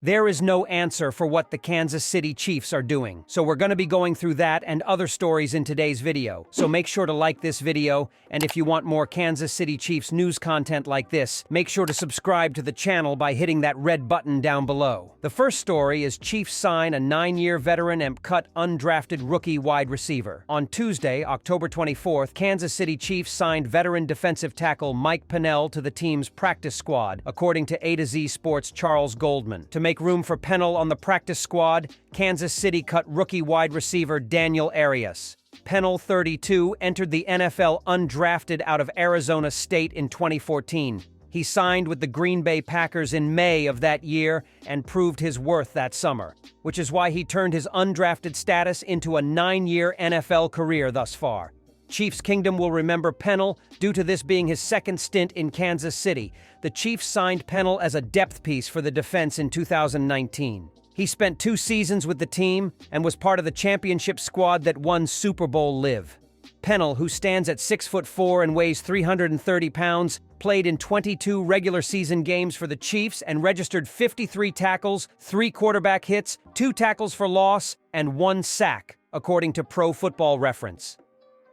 There is no answer for what the Kansas City Chiefs are doing, so we're going to be going through that and other stories in today's video. So make sure to like this video, and if you want more Kansas City Chiefs news content like this, make sure to subscribe to the channel by hitting that red button down below. The first story is Chiefs sign a 9-year veteran and cut undrafted rookie wide receiver. On Tuesday, October 24th, Kansas City Chiefs signed veteran defensive tackle Mike Pennel to the team's practice squad, according to A to Z Sports' Charles Goldman. To make room for Pennel on the practice squad, Kansas City cut rookie wide receiver Daniel Arias. Pennel, 32, entered the NFL undrafted out of Arizona State in 2014. He signed with the Green Bay Packers in May of that year and proved his worth that summer, which is why he turned his undrafted status into a 9-year NFL career thus far. Chiefs Kingdom will remember Pennel due to this being his second stint in Kansas City. The Chiefs signed Pennel as a depth piece for the defense in 2019. He spent 2 seasons with the team and was part of the championship squad that won Super Bowl LIV. Pennel, who stands at 6'4" and weighs 330 pounds, played in 22 regular season games for the Chiefs and registered 53 tackles, 3 quarterback hits, 2 tackles for loss, and 1 sack, according to Pro Football Reference.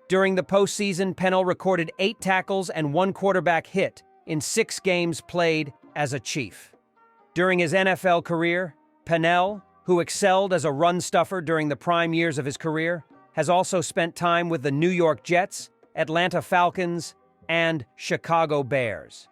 During the postseason, Pennel recorded 8 tackles and 1 quarterback hit in 6 games played as a Chief. During his NFL career, Pennel, who excelled as a run-stuffer during the prime years of his career, has also spent time with the New York Jets, Atlanta Falcons, and Chicago Bears.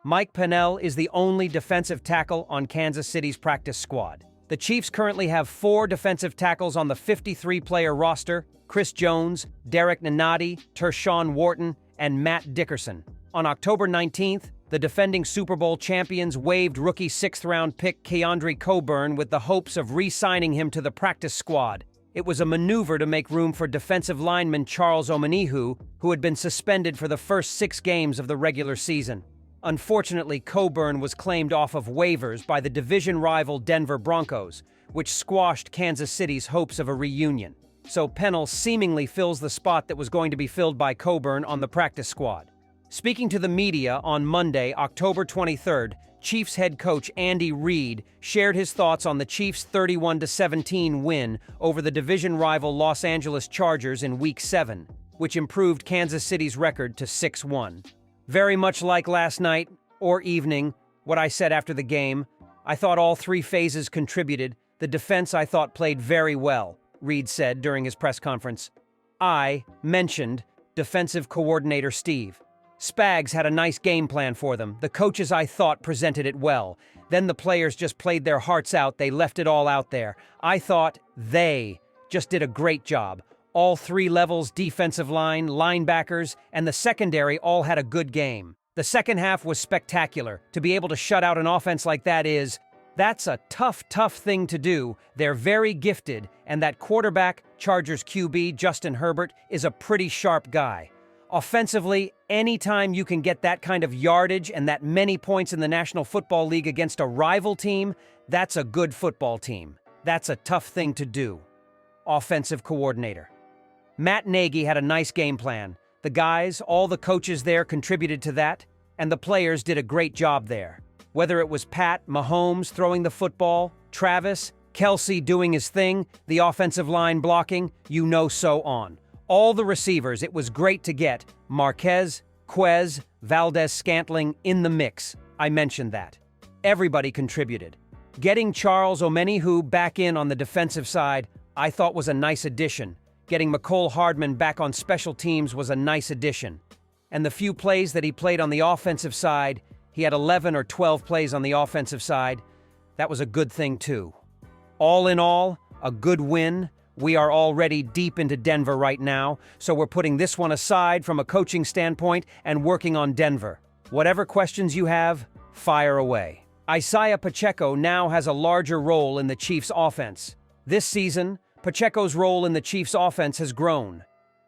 Mike Pennel is the only defensive tackle on Kansas City's practice squad. The Chiefs currently have 4 defensive tackles on the 53-player roster: Chris Jones, Derek Nunati, Tershawn Wharton, and Matt Dickerson. On October 19th, the defending Super Bowl champions waived rookie 6th-round pick Keandre Coburn with the hopes of re-signing him to the practice squad. It was a maneuver to make room for defensive lineman Charles Omenihu, who had been suspended for the first 6 games of the regular season. Unfortunately, Coburn was claimed off of waivers by the division rival Denver Broncos, which squashed Kansas City's hopes of a reunion. So Pennel seemingly fills the spot that was going to be filled by Coburn on the practice squad. Speaking to the media on Monday, October 23rd, Chiefs head coach Andy Reid shared his thoughts on the Chiefs' 31-17 win over the division rival Los Angeles Chargers in Week 7, which improved Kansas City's record to 6-1. Very much like last night, or evening, what I said after the game, I thought all 3 phases contributed. The defense, I thought, played very well, Reid said during his press conference. I mentioned defensive coordinator Steve. Spags had a nice game plan for them. The coaches, I thought, presented it well. Then the players just played their hearts out. They left it all out there. I thought they just did a great job. All 3 levels, defensive line, linebackers, and the secondary all had a good game. The second half was spectacular. To be able to shut out an offense like that's a tough thing to do. They're very gifted, and that quarterback, Chargers QB, Justin Herbert, is a pretty sharp guy. Offensively, anytime you can get that kind of yardage and that many points in the National Football League against a rival team, that's a good football team. That's a tough thing to do. Offensive coordinator. Matt Nagy had a nice game plan. The guys, all the coaches there contributed to that, and the players did a great job there. Whether it was Pat Mahomes throwing the football, Travis, Kelce doing his thing, the offensive line blocking, so on. All the receivers, it was great to get Marquez, Quez, Valdez-Scantling in the mix. I mentioned that. Everybody contributed. Getting Charles Omenihu back in on the defensive side, I thought was a nice addition. Getting Mecole Hardman back on special teams was a nice addition. And the few plays that he played on the offensive side, he had 11 or 12 plays on the offensive side. That was a good thing too. All in all, a good win. We are already deep into Denver right now, so we're putting this one aside from a coaching standpoint and working on Denver. Whatever questions you have, fire away. Isaiah Pacheco now has a larger role in the Chiefs' offense. This season, Pacheco's role in the Chiefs' offense has grown.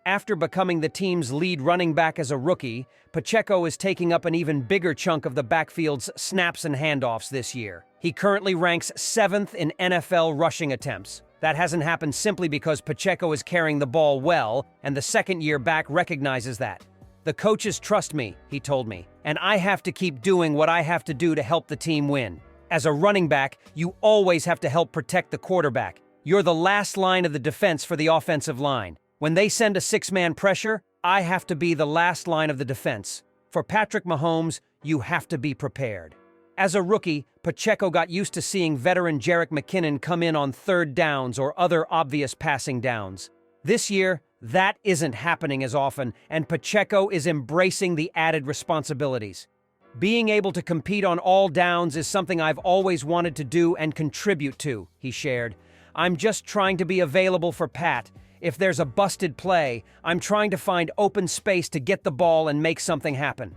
After becoming the team's lead running back as a rookie, Pacheco is taking up an even bigger chunk of the backfield's snaps and handoffs this year. He currently ranks 7th in NFL rushing attempts. That hasn't happened simply because Pacheco is carrying the ball well, and the second-year back recognizes that. The coaches trust me, he told me, and I have to keep doing what I have to do to help the team win. As a running back, you always have to help protect the quarterback. You're the last line of the defense for the offensive line. When they send a six-man pressure, I have to be the last line of the defense. For Patrick Mahomes, you have to be prepared. As a rookie, Pacheco got used to seeing veteran Jerick McKinnon come in on third downs or other obvious passing downs. This year, that isn't happening as often, and Pacheco is embracing the added responsibilities. Being able to compete on all downs is something I've always wanted to do and contribute to, he shared. I'm just trying to be available for Pat. If there's a busted play, I'm trying to find open space to get the ball and make something happen.